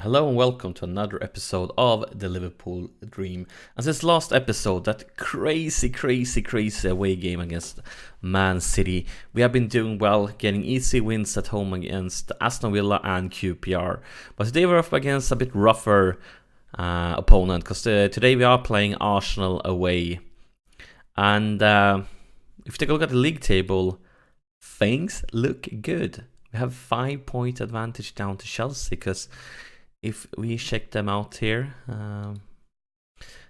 Hello and welcome to another episode of the Liverpool Dream. And this last episode, that crazy away game against Man City, we have been doing well, getting easy wins at home against Aston Villa and QPR. But today we're up against a bit rougher opponent, because today we are playing Arsenal away. And if you take a look at the league table, things look good. We have 5-point advantage down to Chelsea, because if we check them out here,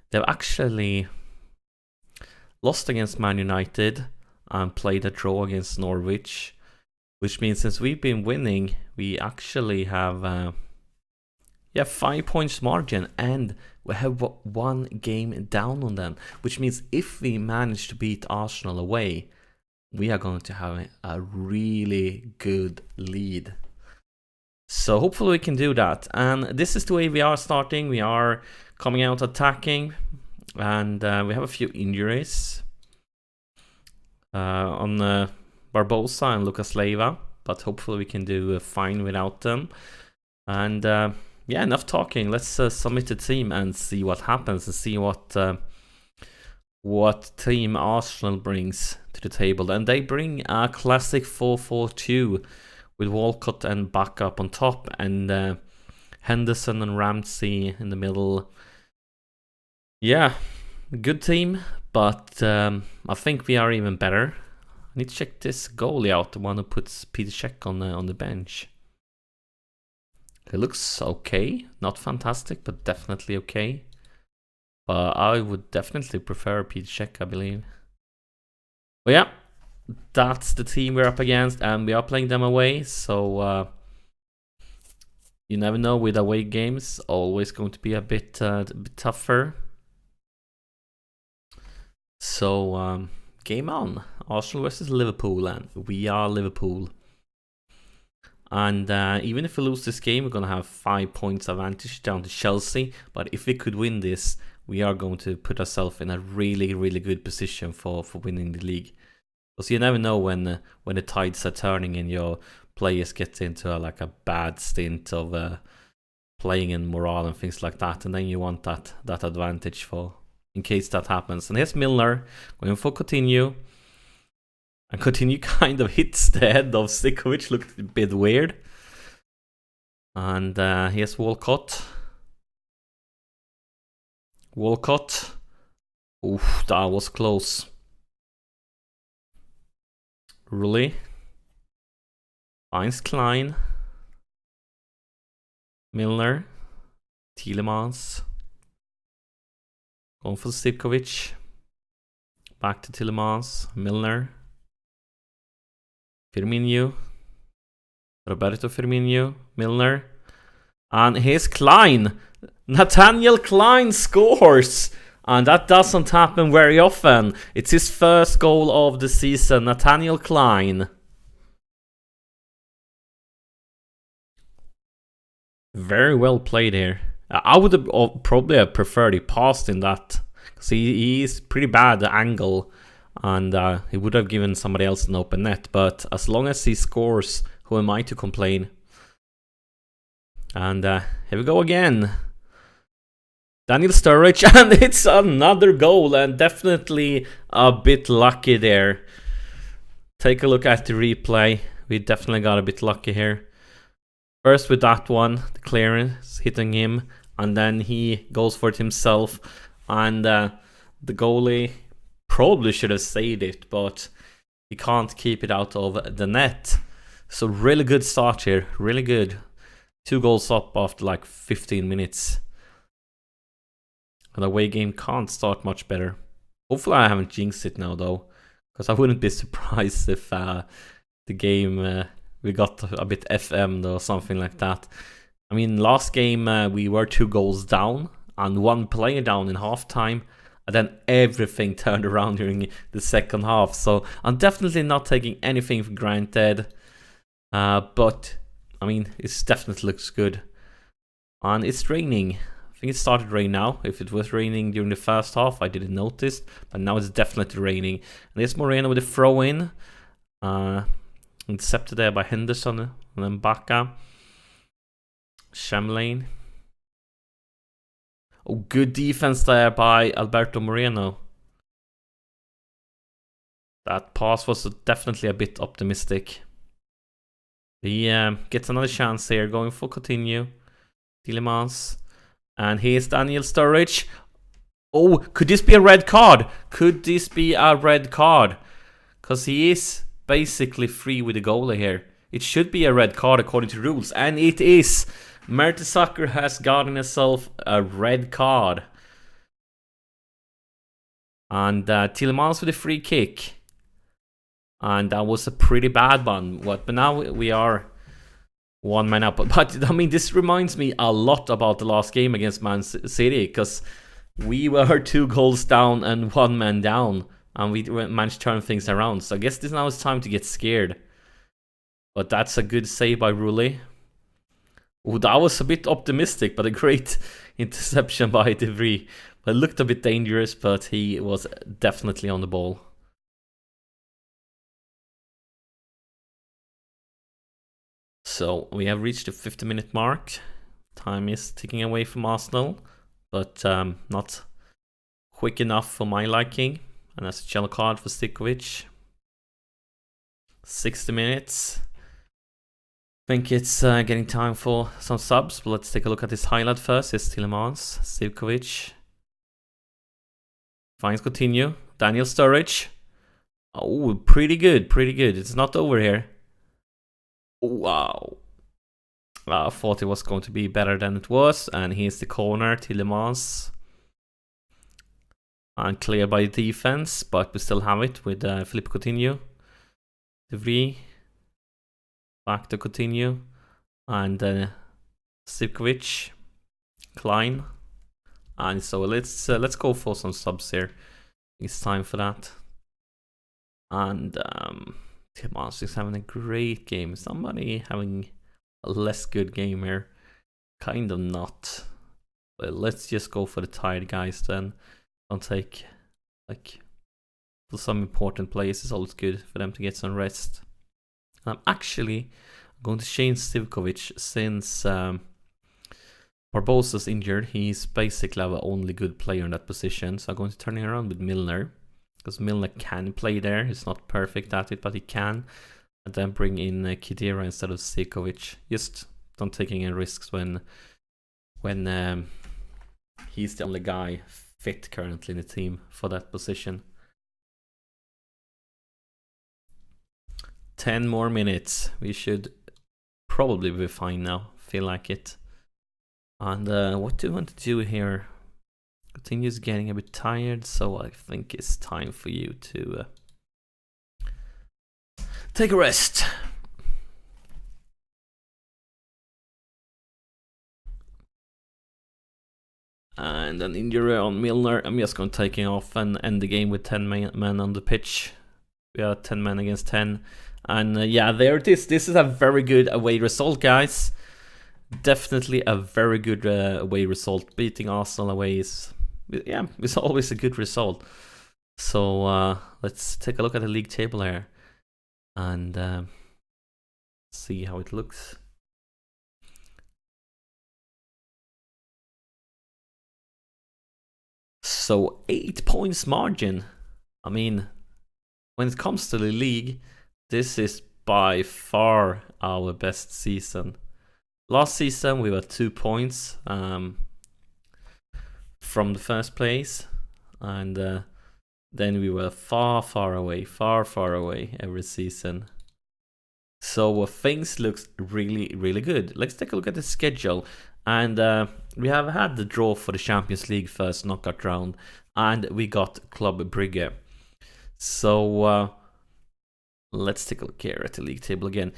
they've actually lost against Man United and played a draw against Norwich, which means since we've been winning, we actually have 5 points margin, and we have one game down on them, which means if we manage to beat Arsenal away, we are going to have a really good lead. So hopefully we can do that. And this is the way we are starting. We are coming out attacking, and we have a few injuries on Barbosa and Lucas Leiva, but hopefully we can do fine without them. And enough talking. Let's submit the team and see what happens, and see what team Arsenal brings to the table. And they bring a classic 4-4-2 with Walcott and backup on top, and Henderson and Ramsey in the middle. Yeah, good team, but I think we are even better. I need to check this goalie out, the one who puts Peter Cech on the bench. It looks okay, not fantastic, but definitely okay. But I would definitely prefer Peter Cech, I believe. But yeah, that's the team we're up against, and we are playing them away, so you never know with away games, always going to be a bit tougher. So game on. Arsenal versus Liverpool, and we are Liverpool. And even if we lose this game, we're going to have 5 points advantage down to Chelsea, but if we could win this, we are going to put ourselves in a really good position for winning the league. Because you never know when the tides are turning and your players get into a bad stint of playing in morale and things like that, and then you want that advantage for in case that happens. And here's Milner going for Coutinho, and Coutinho kind of hits the head of Sikovic, looked a bit weird. And here's Walcott. Oof, that was close. Really? Finds Klein. Milner. Tielemans. Going for Sivkovic. Back to Tielemans. Milner. Firmino. Roberto Firmino. Milner. And here's Klein. Nathaniel Klein scores! And that doesn't happen very often. It's his first goal of the season, Nathaniel Klein. Very well played here. I would have probably have preferred he passed in that, because he is pretty bad at angle, and he would have given somebody else an open net. But as long as he scores, who am I to complain? And here we go again. Daniel Sturridge, and it's another goal, and definitely a bit lucky there. Take a look at the replay. We definitely got a bit lucky here. First with that one, the clearance hitting him, and then he goes for it himself, and the goalie probably should have saved it, but he can't keep it out of the net. So really good start here, really good. 2 goals up after like 15 minutes. An away game can't start much better. Hopefully I haven't jinxed it now though, because I wouldn't be surprised if the game we got a bit FM'd or something like that. I mean, last game we were 2 goals down and 1 player down in halftime, and then everything turned around during the second half. So I'm definitely not taking anything for granted, but I mean, it definitely looks good. And it's raining. I think it started rain now. If it was raining during the first half, I didn't notice, but now it's definitely raining. And there's Moreno with a throw in, intercepted there by Henderson, and then Baka. Shamlane Oh, good defense there by Alberto Moreno. That pass was definitely a bit optimistic. He gets another chance here, going for Coutinho. Tielemans. And here's Daniel Sturridge. Oh, could this be a red card? Could this be a red card? Because he is basically free with the goalie here. It should be a red card according to rules. And it is. Mertesacker has gotten himself a red card. And Tielemans with a free kick. And that was a pretty bad one. But now we are one man up. But I mean, this reminds me a lot about the last game against Man City. Because we were 2 goals down and 1 man down. And we managed to turn things around. So I guess this now is time to get scared. But that's a good save by Rulli. Oh, that was a bit optimistic, but a great interception by De Vries. It looked a bit dangerous, but he was definitely on the ball. So we have reached the 50-minute mark. Time is ticking away from Arsenal, but not quick enough for my liking. And that's a yellow card for Sivkovic. 60 minutes. I think it's getting time for some subs, but let's take a look at this highlight first. It's Tielemans, Sivkovic. Finds Coutinho. Daniel Sturridge. Oh, pretty good, pretty good. It's not over here. Wow. I thought it was going to be better than it was. And here's the corner, Tielemans. And clear by defense, but we still have it with Philippe Coutinho. De Vries. Back to Coutinho. And Sivkovic. Klein. And so let's go for some subs here. It's time for that. And Tielemans is having a great game. Somebody having a less good game here. Kind of not. But let's just go for the tired guys then. Don't take, like, for some important players, it's always good for them to get some rest. I'm actually going to change Sivkovic since Barbosa's injured. He's basically our only good player in that position. So I'm going to turn it around with Milner. Because Milner can play there. He's not perfect at it, but he can. And then bring in Khedira instead of Sivkovic. Just don't take any risks when he's the only guy fit currently in the team for that position. 10 more minutes. We should probably be fine now. Feel like it. And what do we want to do here? Coutinho's getting a bit tired, so I think it's time for you to take a rest. And an injury on Milner. I'm just going to take him off and end the game with 10 men on the pitch. We are 10 men against 10. And yeah, there it is. This is a very good away result, guys. Definitely a very good away result. Beating Arsenal away is, yeah, it's always a good result. So let's take a look at the league table here. And see how it looks. So 8 points margin. I mean, when it comes to the league, this is by far our best season. Last season we were 2 points from the first place, and then we were far away every season. So things looks really good. Let's take a look at the schedule. And we have had the draw for the Champions League first knockout round, and we got Club Brugge. So let's take a look here at the league table again.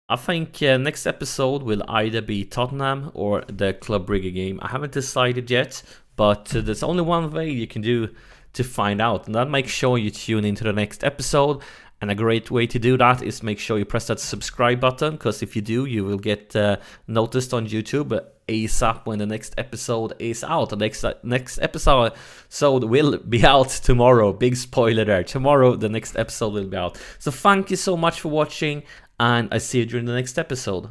I think next episode will either be Tottenham or the Club Brugge game. I haven't decided yet, but there's only one way you can do to find out, and that makes sure you tune into the next episode. And a great way to do that is make sure you press that subscribe button, because if you do, you will get noticed on YouTube ASAP when the next episode is out. The next episode will be out tomorrow. Big spoiler there. Tomorrow, the next episode will be out. So thank you so much for watching, and I see you during the next episode.